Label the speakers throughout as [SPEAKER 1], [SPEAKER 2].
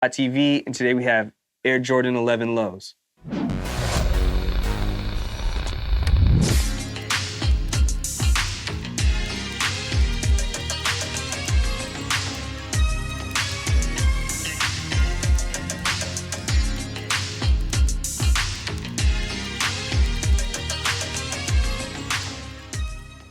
[SPEAKER 1] TV, and today we have Air Jordan 11 Lows.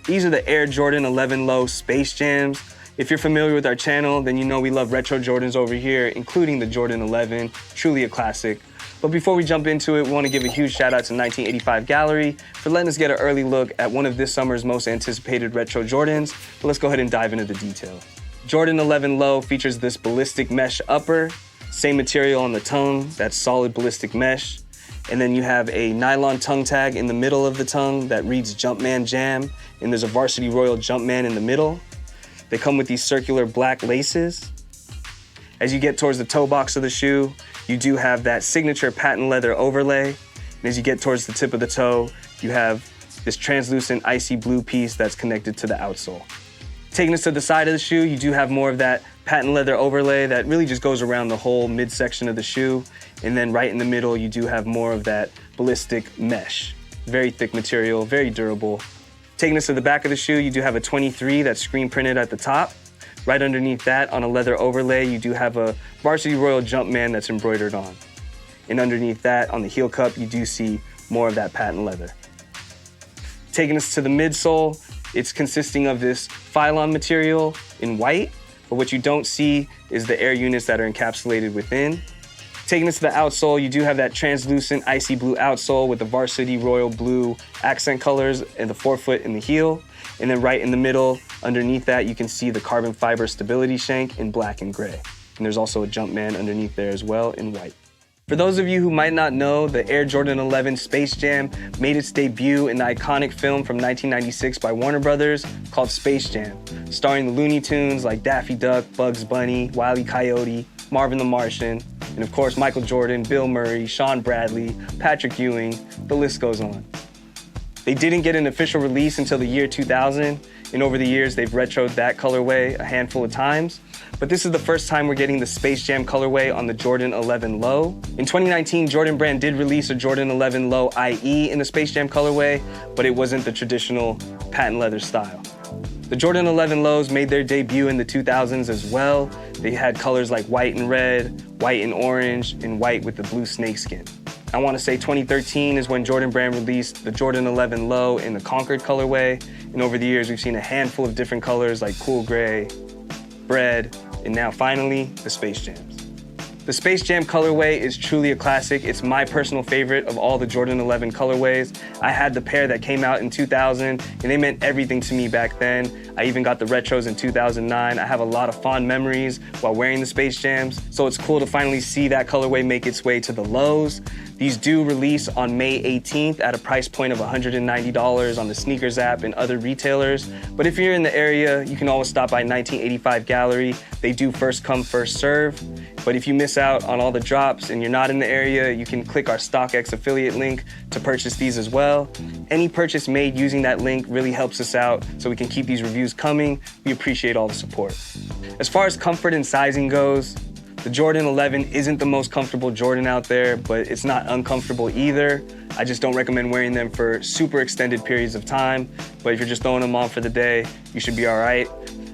[SPEAKER 1] These are the Air Jordan 11 Low Space Jams. If you're familiar with our channel, then you know we love retro Jordans over here, including the Jordan 11, truly a classic. But before we jump into it, we want to give a huge shout out to 1985 Gallery for letting us get an early look at one of this summer's most anticipated retro Jordans. But let's go ahead and dive into the details. Jordan 11 Low features this ballistic mesh upper, same material on the tongue, that solid ballistic mesh. And then you have a nylon tongue tag in the middle of the tongue that reads Jumpman Jam, and there's a Varsity Royal Jumpman in the middle. They come with these circular black laces. As you get towards the toe box of the shoe, you do have that signature patent leather overlay. And as you get towards the tip of the toe, you have this translucent icy blue piece that's connected to the outsole. Taking us to the side of the shoe, you do have more of that patent leather overlay that really just goes around the whole midsection of the shoe. And then right in the middle, you do have more of that ballistic mesh. Very thick material, very durable. Taking us to the back of the shoe, you do have a 23 that's screen printed at the top. Right underneath that, on a leather overlay, you do have a Varsity Royal Jumpman that's embroidered on. And underneath that, on the heel cup, you do see more of that patent leather. Taking us to the midsole, it's consisting of this Phylon material in white, but what you don't see is the air units that are encapsulated within. Taking us to the outsole, you do have that translucent icy blue outsole with the Varsity Royal Blue accent colors in the forefoot and the heel. And then right in the middle, underneath that, you can see the carbon fiber stability shank in black and gray. And there's also a Jumpman underneath there as well in white. For those of you who might not know, the Air Jordan 11 Space Jam made its debut in the iconic film from 1996 by Warner Brothers called Space Jam, starring the Looney Tunes like Daffy Duck, Bugs Bunny, Wile E. Coyote, Marvin the Martian, and of course Michael Jordan, Bill Murray, Sean Bradley, Patrick Ewing, the list goes on. They didn't get an official release until the year 2000, and over the years they've retroed that colorway a handful of times. But this is the first time we're getting the Space Jam colorway on the Jordan 11 Low. In 2019, Jordan Brand did release a Jordan 11 Low IE in the Space Jam colorway, but it wasn't the traditional patent leather style. The Jordan 11 Lows made their debut in the 2000s as well. They had colors like white and red, white and orange, and white with the blue snakeskin. I want to say 2013 is when Jordan Brand released the Jordan 11 Low in the Concord colorway, and over the years we've seen a handful of different colors like cool gray, Bred, and now finally, the Space Jams. The Space Jam colorway is truly a classic. It's my personal favorite of all the Jordan 11 colorways. I had the pair that came out in 2000, and they meant everything to me back then. I even got the retros in 2009. I have a lot of fond memories while wearing the Space Jams, so it's cool to finally see that colorway make its way to the lows. These do release on May 18th at a price point of $190 on the Sneakers app and other retailers. But if you're in the area, you can always stop by 1985 Gallery. They do first come, first serve. But if you miss out on all the drops and you're not in the area, you can click our StockX affiliate link to purchase these as well. Any purchase made using that link really helps us out so we can keep these reviews coming. We appreciate all the support. As far as comfort and sizing goes, the Jordan 11 isn't the most comfortable Jordan out there, but it's not uncomfortable either. I just don't recommend wearing them for super extended periods of time, but if you're just throwing them on for the day, you should be all right.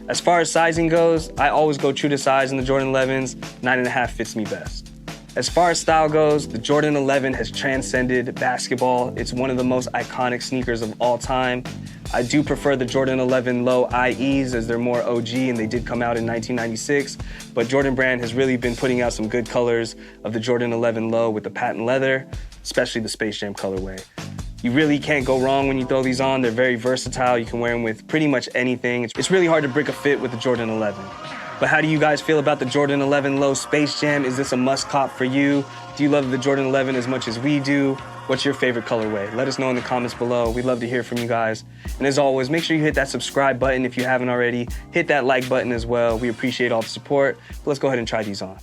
[SPEAKER 1] As far as sizing goes, I always go true to size in the Jordan 11s. 9.5 fits me best. As far as style goes, the Jordan 11 has transcended basketball. It's one of the most iconic sneakers of all time. I do prefer the Jordan 11 Low IEs as they're more OG and they did come out in 1996, but Jordan Brand has really been putting out some good colors of the Jordan 11 Low with the patent leather, especially the Space Jam colorway. You really can't go wrong when you throw these on. They're very versatile. You can wear them with pretty much anything. It's really hard to break a fit with the Jordan 11. But how do you guys feel about the Jordan 11 Low Space Jam? Is this a must cop for you? Do you love the Jordan 11 as much as we do? What's your favorite colorway? Let us know in the comments below. We'd love to hear from you guys. And as always, make sure you hit that subscribe button if you haven't already. Hit that like button as well. We appreciate all the support. But let's go ahead and try these on.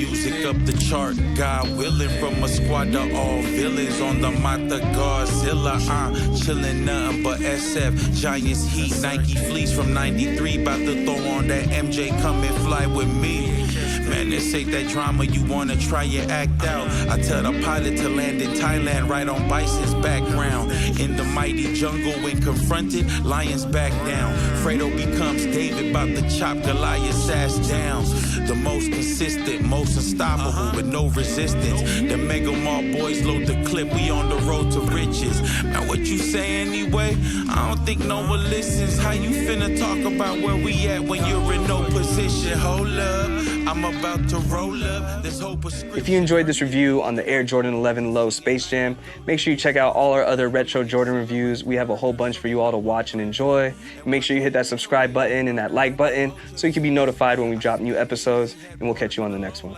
[SPEAKER 2] music up the chart. God willing, from a squad to all villains on the Mata Godzilla. Chillin' nothing but SF, Giants Heat, Nike fleece from 93. About to throw on that MJ, come and fly with me. Man, this ain't that drama, you wanna try your act out. I tell the pilot to land in Thailand, right on Bison's background. In the mighty jungle, when confronted, lions back down. Fredo becomes David, about to chop Goliath's ass down. The most consistent, most unstoppable, with no resistance. The Mega Mall boys load the clip, we on the road to riches. Now what you say anyway? I don't think no one listens. How you finna talk about where we at when you're in no position? Hold up, I'm about to roll up. This whole prescription.
[SPEAKER 1] If you enjoyed this review on the Air Jordan 11 Low Space Jam, make sure you check out all our other retro Jordan reviews. We have a whole bunch for you all to watch and enjoy. Make sure you hit that subscribe button and that like button so you can be notified when we drop new episodes, and we'll catch you on the next one.